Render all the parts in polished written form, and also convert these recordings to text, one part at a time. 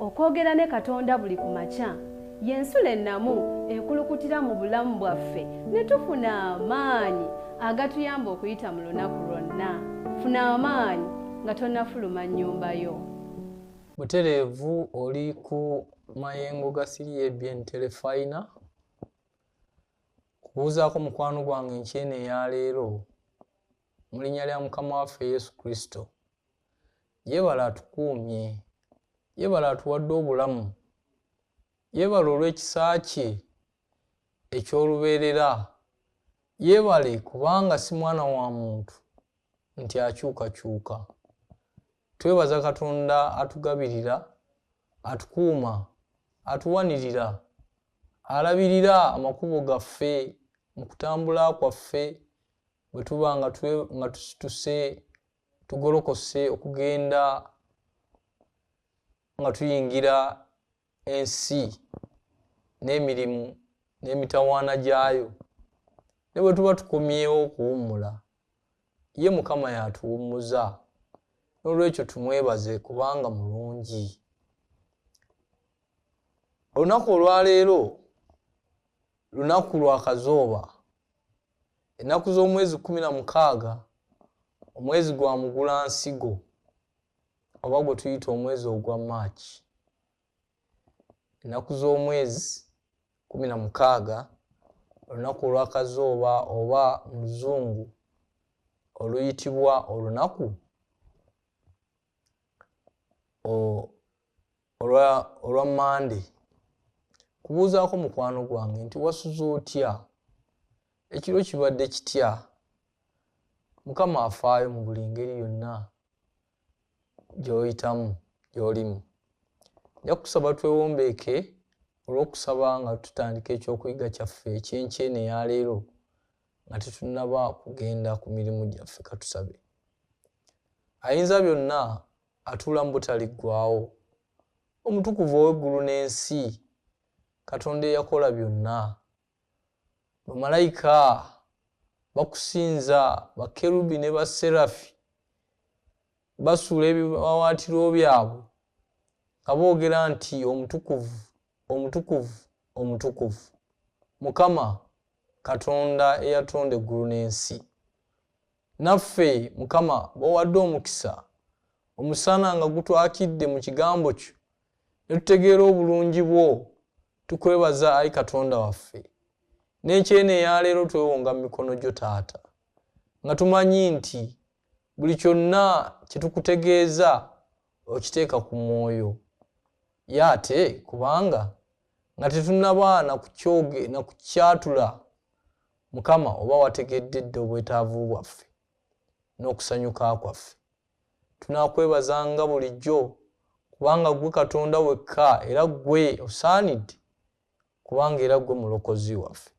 okwogera ne Katonda buli ku makya y'ensula ennamu ekulukutira mu bulamu bwaffe ne tufuna amaanyi agatuyamba okuyita mu lunaku lwonna. Funa amaanyi nga tonnafuluma nnyumba yo. Butereevu oli ku mayengo ga CBN Telefina. Kubuuzaako mukwano gwange nkyene eya leero mu linnya lya Mukama waffe Yesu Kristo. Yeebala atukuumye, yeebala atuwadde obulamu, yeebala olw'ekisa kye eky'olubeerera, yeebale kubanga si mwana wa muntu nti akyukakyuka. Twebaza Katonda atugabirira, atukuuma, atuwanirira, alabirira amakubo gaffe mu kutambula kwaffe bwe tuba nga tusituse tugolokose okugenda nga tuyingira ensi n'emirimu n'emitawaana gyayo, ne bwe tuba tukomyewo okuwummula, ye Mukama y'atuwummuza. N'olwekyo tumwebaze kubanga mulungi. Olunaku olwaleero lunaku lwa Kazooba, ennaku z'omwezi 16 omwezi gwa Mugulansigo oba gwe tuyita omwezi ogwa Maachi. Ennaku z'omwezi 16 olunaku olwa Kazooba oba mu Luzungu oluyitibwa olunaku olwa Monday. Kubuuzaako mukwano gwange nti wasuze otya? Ekiro kibadde kitya? Mukama afaayo mu buli ngeri yonna gy'oyitamu gy'olimu. Nja kusaba twewombeeke olw'okusaba nga tutandika ekyokuyiga kyaffe ekyenkyene eya leero nga tetunnaba kugenda ku mirimu gyaffe. Katusabe. Ayinza byonna atuula mu butaliggwaawo, omutukuvu ow'eggulu n'ensi, Katonda eyakola byonna, bamalayika bakusinza, bakerubi ne baserafi basuula ebiwawaatiro byabwe nga boogera nti omutukuvu, omutukuvu, omutukuvu, Mukama Katonda eyatonda eggulu n'ensi. Naffe Mukama bw'owadde omukisa omusana nga gutwakidde mu kigambo kyo ne tutegeera obulungi bwo, tukwebaza Ayi Katonda waffe. N'enkyene eya leero twewonga mu mikono gyo Taata, nga tumanyi nti buli kyonna kye tukutegeeza okiteeka ku mwoyo. Ye ate kubanga nga tetunnaba na kukyatula, Mukama oba wategedde dde obwetaavu bwaffe n'okusanyuka kwaffe. Tunaakwebazanga bulijjo kubanga gwe Katonda wekka era gwe osaanidde, kubanga era gwe mulokozi waffe.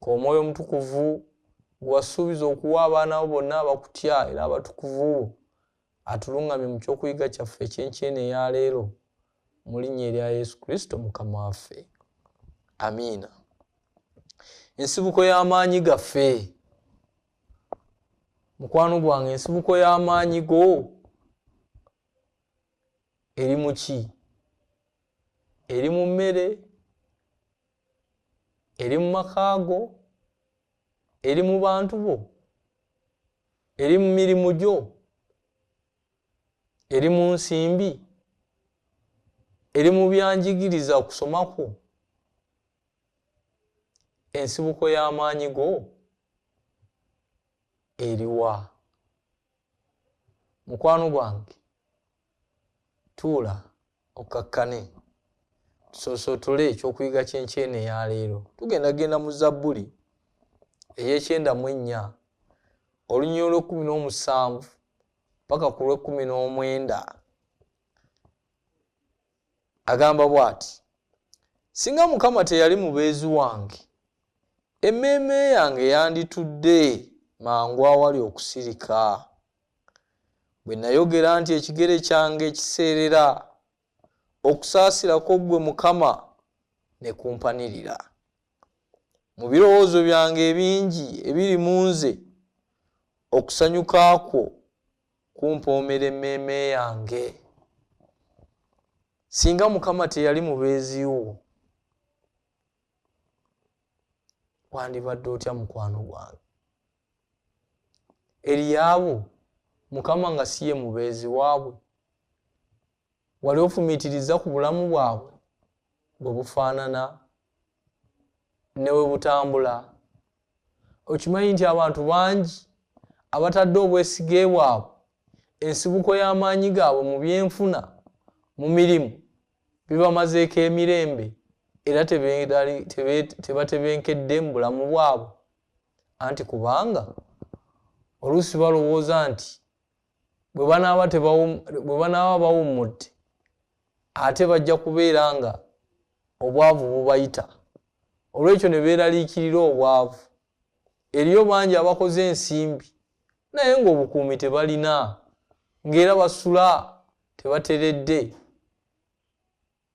Ko Omwoyo Omutukuvu gwe wasuubiza okuwa abaana bo bonna abakutya era abatukuvu bo atulungamye mu kyokuyiga kyaffe ekyenkyene eya leero mu linnya erya Yesu Kristo Mukama waffe. Amiina. Ensibuko y'amaanyi gaffe. Mukwano gwange, ensibuko y'amaanyi go eri mu ki? Eri mu mmere? Eri mu maka go? Eri mu bantu bo? Eri mu mirimu gyo? Eri mu nsimbi? Eri mu byanjigiriza okusoma kwo? Ensibuko y'amaanyi go eriwa? Mukwano gwange, tuula okakkane tusoosotole ekyokuyiga kyenkyene eya leero. Tugendagenda mu Zabbuli ey'E94 olunyiriri olw'17 paka ku lw'19. Agamba bw'ati: singa Mukama teyali mubeezi wange, emmeeme yange yanditudde mangu awali okusirika. Bwe nayogera nti ekigere kyange ekiseerera, okusaasirako ggwe Mukama ne kumpanirira. Mu birowoozo byange ebingi ebiri mu nze, okusanyuka kwo kumpoomera emmeeme yange. singa Mukama teyali mubeezi wo wandibadde otya mukwano gwange? Eri abo Mukama nga siye mubeezi waabwe wali ofumiitiriza ku bulamu bwabwe bwe bufaanana ne bwe butambula. Okimanyi nti abantu bangi abatadde obwesige bwabwe ensibuko y'amaanyi gaabwe mu byenfuna mu mirimu bibamazeeko emirembe era tebatebenkedde mu bulamu bwabwe, anti kubanga oluusi balowooza nti bwe banaaba bawummudde ate bajja kubeera nga obwavu bubayita, olw'ekyo ne beeraliikirira obwavu. Eriyo bangi abakoze ensimbi naye ng'obukuumi tebalina, ng'era basula tebateredde.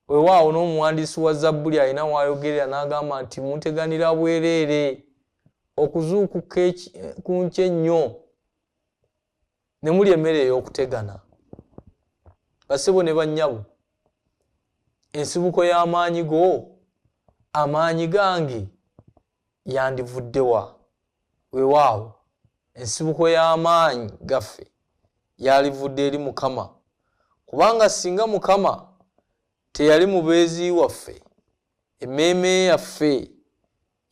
Weewaawo n'omuwandiisi wa Zabbuli alina w'ayogerera n'agamba nti muteganira bwereere okuzuukuka ku nkya ennyo ne muli emmere ey'okutegana. Bassebo ne bannyabo, ensibuko y'amaanyi go, amaanyi gange yandivudde wa? Weewaawo ensibuko y'amaanyi gaffe yalivudde eri Mukama, kubanga singa Mukama teyali mubeezi waffe, emmeeme yaffe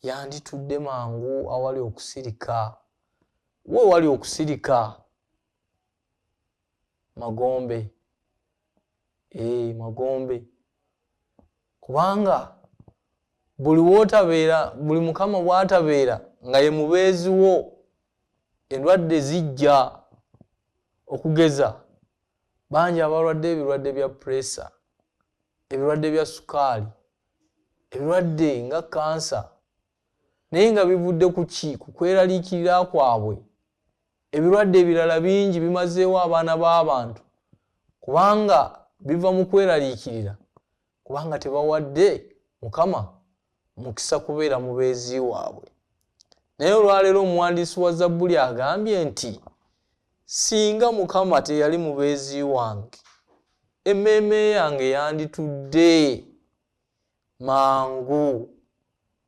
yanditudde mangu awali okusirika. We wali okusirika magombe, magombe, kubanga buli Mukama bw'atabeera nga ye mubeezi wo, endwadde zijja. Okugeza bangi abalwadde ebirwadde bya pureesa, ebirwadde bya sukaali, ebirwadde nga kansa, naye nga bivudde ku ki? Ku kweraliikirira kwabwe. Ebirwadde ebirala bingi bimazeewo abaana b'abantu kubanga biva mu kweraliikirira, kubanga tebawadde Mukama mukisa kubeera mubeezi waabwe. Naye olwaleero omuwandiisi wa Zabbuli agambye nti singa Mukama teyali mubeezi wange, emmeeme yange yanditudde mangu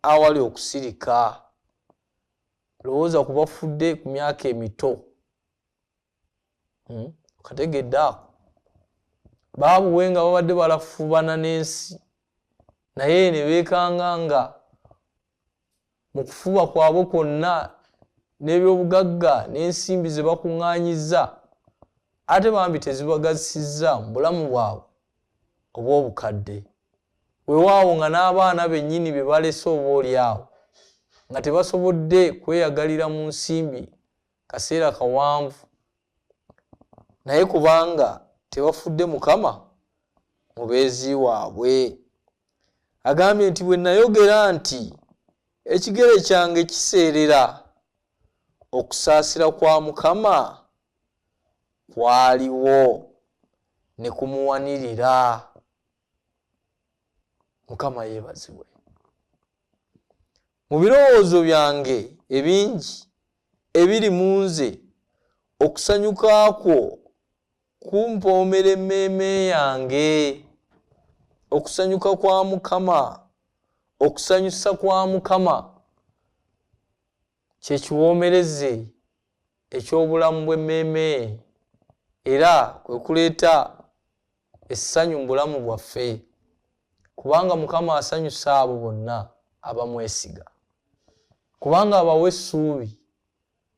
awali okusirika. Lowooza ku bafudde ku myaka emito, okategedde ako, baabuwe nga babadde balafubana n'ensi, naye ne beekanga nga mu kufuba kwabwe kwonna n'ebyobugagga n'ensimbi ze bakuŋŋaanyizza ate bambi tezibagasizza mu bulamu bwabwe obw'obukadde. Weewaawo nga n'abaana bennyini be balese oboolyawo nga tebasobodde kweyagalira mu nsimbi kaseera kawanvu, naye kubanga tebafudde Mukama mubeezi waabwe. Agambye nti bwe nayogera nti ekigere kyange kiseerera, okusaasira kwa Mukama kwaliwo ne kumuwanirira. Mukama yeebazibwe. Mu birowoozo byange ebingi ebiri mu nze, okusanyuka kwo kumpoomera emmeeme yange. Okusanyuka kwa Mukama, okusanyusa kwa Mukama kye kiwoomereze eky'obulamu bw'emmeeme, era kwe kuleeta essanyu mu bulamu bwaffe, kubanga Mukama asanyusa abo bonna abamwesiga, kubanga abawa essuubi,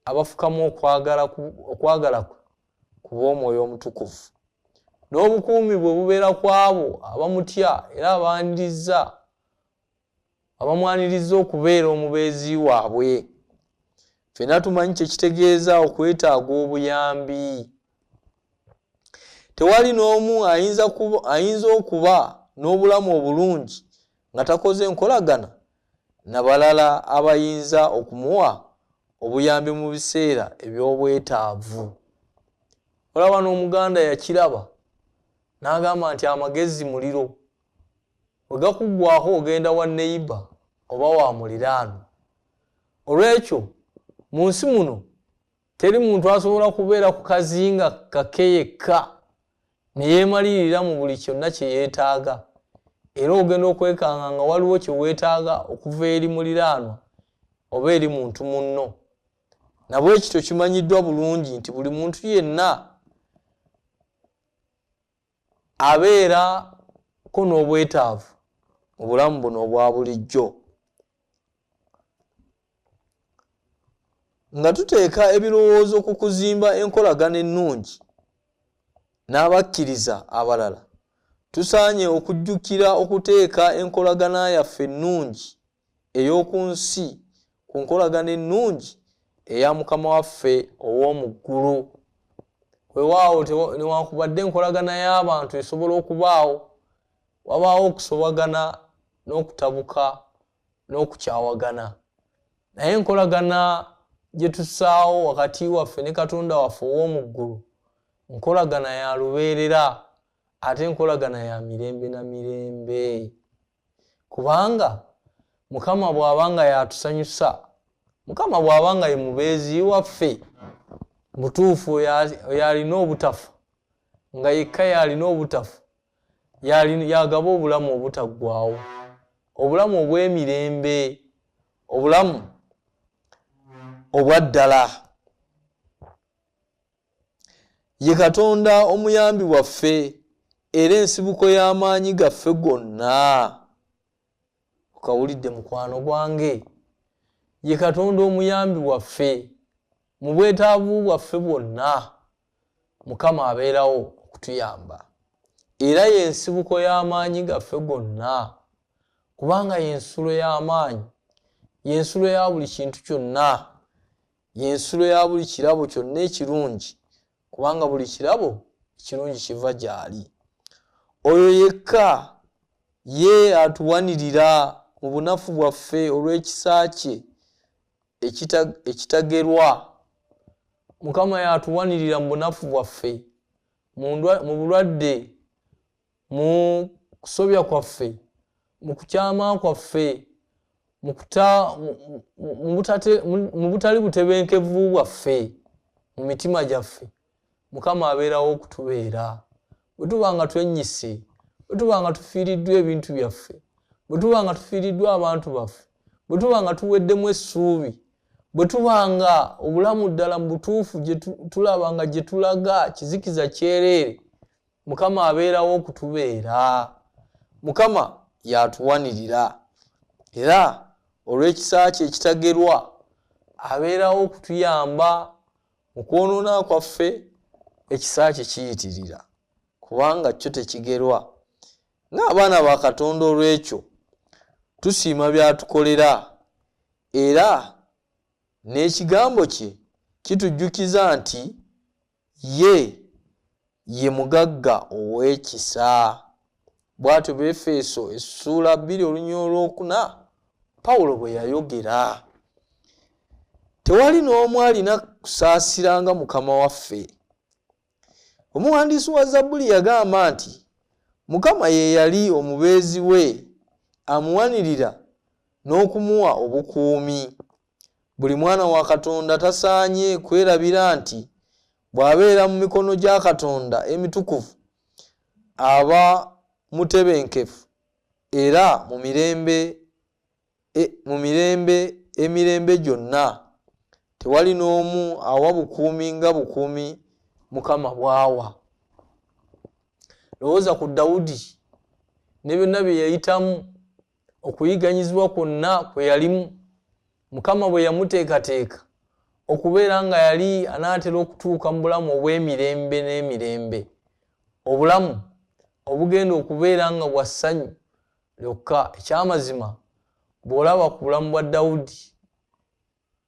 abafukamu okwagala kwe ku bw'Omwoyo Omutukuvu, n'obukuumi bwe bubeera ku abo abamutya era abamwaniriza okubeera omubeezi waabwe. Ffenna tumanyi kye kitegeeza okwetaaga obuyambi. Tewali n'omu ayinza okuba n'obulamu obulungi nga takoze nkolagana na balala abayinza okumuwa obuyambi mu biseera eby'obwetaavu. Olaba n'Omuganda yakiraba n'agamba nti amagezi muliro, bwe gakuggwako ogenda wa neighbor oba wa muliraano. Olw'ekyo mu nsi muno teri muntu asobola kubeera ku kazinga kake yekka ne yeemalirira mu buli kyonna kye yeetaaga era ogenda okwekanga nga waliwo kye weetaaga okuva eri muliraanwa oba eri muntu munno. Nabwe ekyo kimanyiddwa bulungi nti buli muntu yenna abeerako n'obwetaavu mu bulamu buno obwa bulijjo. Nga tuteeka ebirowoozo ku kuzimba enkolagana ennungi n'abakkiriza abalala, tusaanye okujjukira okuteeka enkolagana yaffe ennungi ey'oku nsi ku nkolagana ennungi eya Mukama waffe ow'omu ggulu. Weewaawo newankubadde enkolagana y'abantu esobola okubaawo, wabaawo okusobagana n'okutabuka n'okukyawagana, naye enkolagana gye tussaawo wakati waffe ne Katonda waffe ow'omu ggulu nkolagana ya lubeerera, ate enkolagana ya mirembe na mirembe. Kubanga Mukama bw'abanga yatusanyusa, Mukama bw'abanga ye mubeezi waffe mutuufu yalina obutafa, nga yekka yalina obutafa, yagaba obulamu obutaggwaawo, obulamu obw'emirembe, obulamu obwa ddala. Ye Katonda omuyambi waffe era ensibuko y'amaanyi gaffe gonna. Okawulidde mukwano gwange? Ye Katonda omuyambi waffe mu bwetaavu bwaffe bwonna. Mukama abeerawo okutuyamba era y'ensibuko y'amaanyi gaffe gonna, kubanga y'ensulo y'amaanyi, y'ensulo ya buli kintu kyonna, y'ensulo ya buli kirabo kyonna ekirungi, kubanga buli kirabo ekirungi kiva gy'ali. Oyo yekka ye atuwanirira mu bunafu bwaffe olw'ekisa kye ekitagerwa. Mukama yatuwanirira mu bunafu bwaffe, mu bulwadde, mu kusobya kwaffe, mu kukyama kwaffe, mu butali butebenkevu bwaffe mu mitima gyaffe. Mukama abeerawo okutubeera. Bwe tuba nga twenyise, bwe tuba nga tufiiriddwa ebintu byaffe, bwe tuba nga tufiiriddwa abantu baffe, bwe tuba nga tuweddemu essuubi, bwe tuba nga obulamu ddala mu butuufu tulaba nga gye tulaga kizikiza kyereere, Mukama abeerawo okutubeera. Mukama yatuwanirira era olw'ekisa kye ekitagerwa abeerawo okutuyamba mu kwonoona kwaffe. Ekisa kye kiyitirira kubanga kyo tekigerwa. Ng'abaana ba Katonda olw'ekyo tusiima by'atukolera era n'ekigambo kye kitujjukiza nti ye mugagga ow'ekisa. Bw'atyo Befeso essuula 2:4 Pawulo bwe yayogera. Tewali n'omu alina kusaasira nga Mukama waffe. Omuwandiisi wa Zabbuli yagamba nti Mukama ye yali omubeezi we, amuwanirira n'okumuwa obukuumi. Buli mwana wa Katonda tasaanye kwerabira nti bw'abeera mu mikono gya Katonda emitukuvu aba mutebenkefu era mu mirembe emirembe gyonna. Tewali n'omu awa bukuumi nga bukuumi Mukama bw'awa. Lowooza ku Dawudi ne byonna bye yayitamu, okuyiganyizibwa kwonna kwe yalimu. Mukama bwe yamuteekateeka okubeera nga yali anaatera okutuuka mu bulamu obw'emirembe n'emirembe, obulamu obugenda okubeera nga bwa ssanyu lyokka. Ekyamazima bw'olaba ku bulamu bwa Dawudi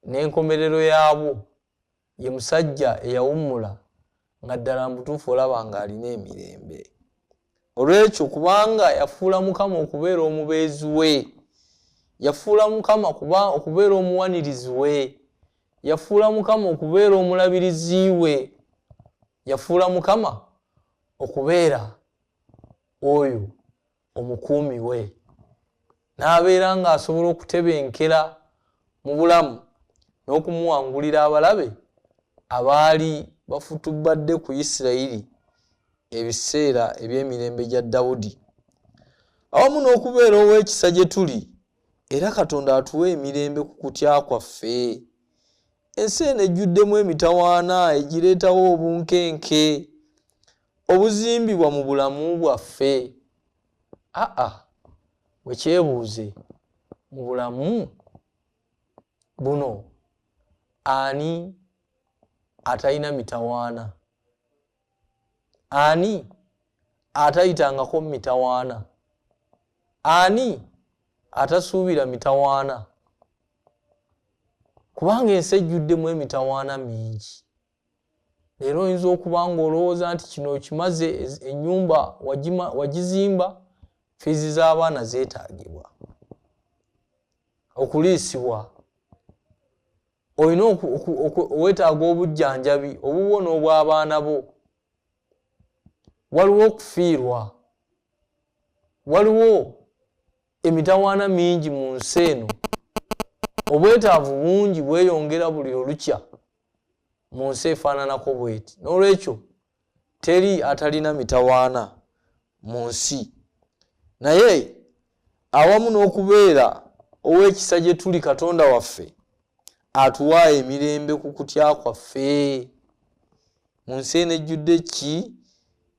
n'enkomerero yaabwo, ye musajja eyawummula nga ddala mu butuufu olaba ng'alina emirembe. Olw'ekyo kubanga yafuula Mukama okubeera omubeezi we, yafuula Mukama okubeera omuwanirizi we, yafuula Mukama okubeera omulabirizi we, yafuula Mukama okubeera oyo omukuumi we, n'abeera ng'asobola okutebenkera mu bulamu n'okumuwangulira abalabe abaali bafutubadde ku Isirayiri ebiseera eby'emirembe gya Dawudi awamu n'okubeera ow'ekisa gye tuli era Katonda atuwa emirembe ku kutya kwaffe. Ensi eno ejjuddemu emitawaana egireetawo obunkenke obuzimbibwa mu bulamu bwaffe. Bwekyebuuze mu bulamu buno ani atalina mitawaana? Ani atayitangako mu mitawaana? Ani atasuubira mitawaana? Kubanga ensi ejjuddemu emitawaana mingi. Leero oyinza okuba ng'olowooza nti kino kimaze, ennyumba wagizimba, fiizi z'abaana zeetaagibwa, okuliisibwa, olina weetaaga obujjanjabi obubwo n'obw'abaana bo, waliwo okufiirwa, waliwo emitawaana mingi mu nsi eno, obwetaavu bungi bweyongera buli olukya mu nsi efaananako bweti. N'olwekyo teri atalina mitawaana mu nsi. Naye awamu n'okubeera ow'ekisa gye tuli, Katonda waffe atuwa emirembe ku kutya kwaffe. Mu nsi eno ejjudde ki?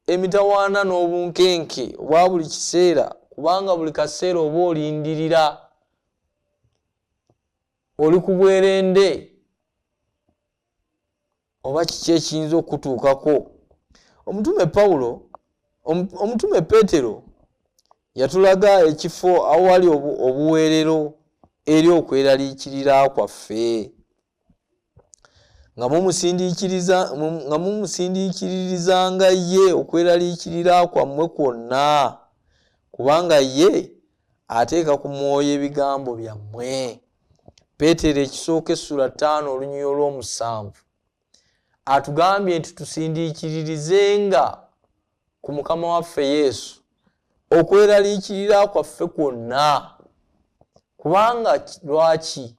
Emitawaana n'obunkenke obwa buli kiseera, kubanga buli kaseera oba olindirira, oli ku bwerende oba kiki ekiyinza okutuukako. Omutume Peetero yatulaga ekifo awali obuweerero eri okweraliikirira kwaffe, nga mumusindiikiririzanga ye okweraliikirira kwammwe kwonna, kubanga ye ateeka ku mwoyo ebigambo byammwe. Peetero ekisooka essula 5 olunyiriri olw'omusanvu atugambye nti tusindiikiririzenga ku Mukama waffe Yesu okweraliikirira kwaffe kwonna. Kubanga lwaki?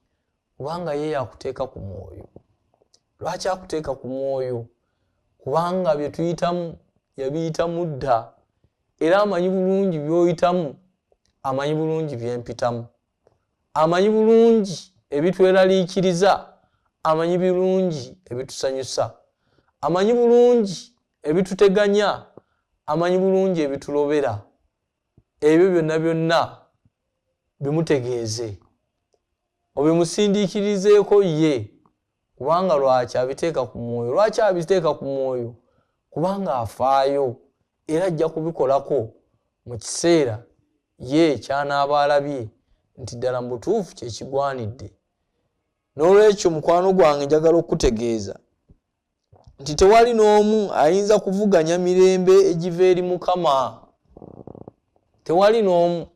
Kubanga ye yakuteeka ku mwoyo. Lwaki akuteeka ku mwoyo? Kubanga bye tuyitamu yabiyitamu dda, era amanyi bulungi by'oyitamu, amanyi bulungi byempitamu, amanyi bulungi ebitweraliikiriza, amanyi bulungi ebitusanyusa, amanyi bulungi ebituteganya, amanyi bulungi ebitulobera. Ebyo byonna byonna bimutegeeze, obimusindiikirizeeko ye. Kubanga lwaki abiteeka ku mwoyo? Lwaki abiteeka ku mwoyo? Kubanga afaayo era ajja kubikolako mu kiseera ye kyanaaba alabye nti ddala mu butuufu kye kigwanidde. N'olwekyo mukwano gwange njagala okutegeeza nti tewali n'omu ayinza kuvuganya mirembe egiva eri Mukama. Tewali n'omu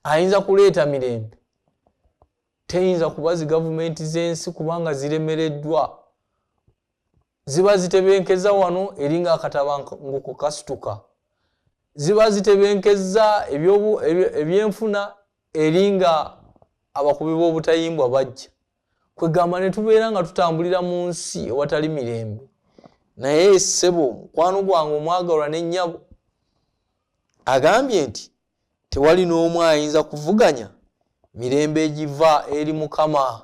ayinza kuleeta mirembe. Teyinza kuba zi gavumenti z'ensi, kubanga ziremereddwa, ziba zitebenkeza wano eri ng'akatabanguko kasituka, ziba zitebenkeza ebyenfuna eri nga abakubi b'obutayimbwa bajja. Kwegamba ne tubeera nga tutambulira mu nsi ewatali mirembe. Naye ssebo, mukwano gwange omwagalwa n'ennyabo, agambye nti tewali n'omu ayinza kuvuganya mirembe egiva eri Mukama,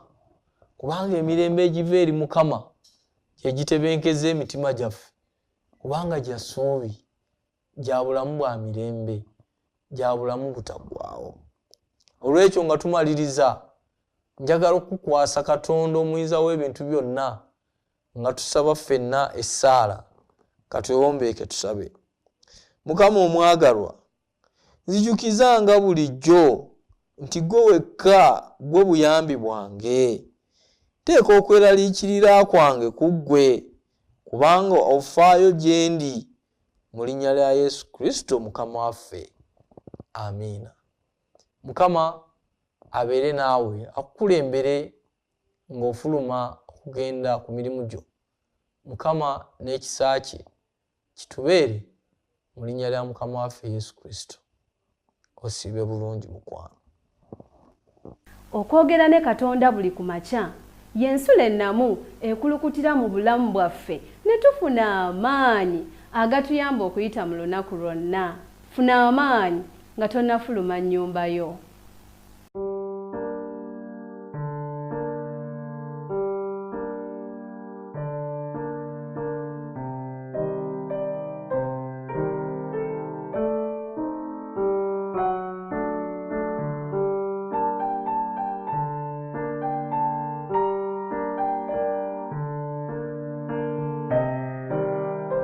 kubanga emirembe egiva eri Mukama gyegitebenkeza emitima gyaffe, kubanga gya ssuubi, gya bulamu bwa mirembe, gya bulamu butaggwaawo. Olwekyo nga tumaliriza, njagala okukwasa Katonda omuyinza w'ebintu byonna, nga tusaba ffenna essaala. Katwewombeeke tusabe. Mukama omwagalwa, nzijukizanga bulijjo nti gwe wekka gwe buyambi bwange. Teeka okweraliikirira kwange ku ggwe, kubanga ofaayo gye ndi, mu linnya lya Yesu Kristo Mukama waffe. Amiina. Mukama abeere naawe, akukulembere ng'ofuluma okugenda ku mirimu gyo. Mukama n'ekisa kye kitubeere mu linnya lya Mukama waffe Yesu Kristo. Osiibe bulungi mukwano. Okwogera ne Katonda buli ku makya y'ensula ennamu ekulukutira mu bulamu bwaffe ne tufuna amaanyi agatuyamba okuyita mu lunaku lwonna. Funa amaanyi nga tonnafuluma nnyumba yo.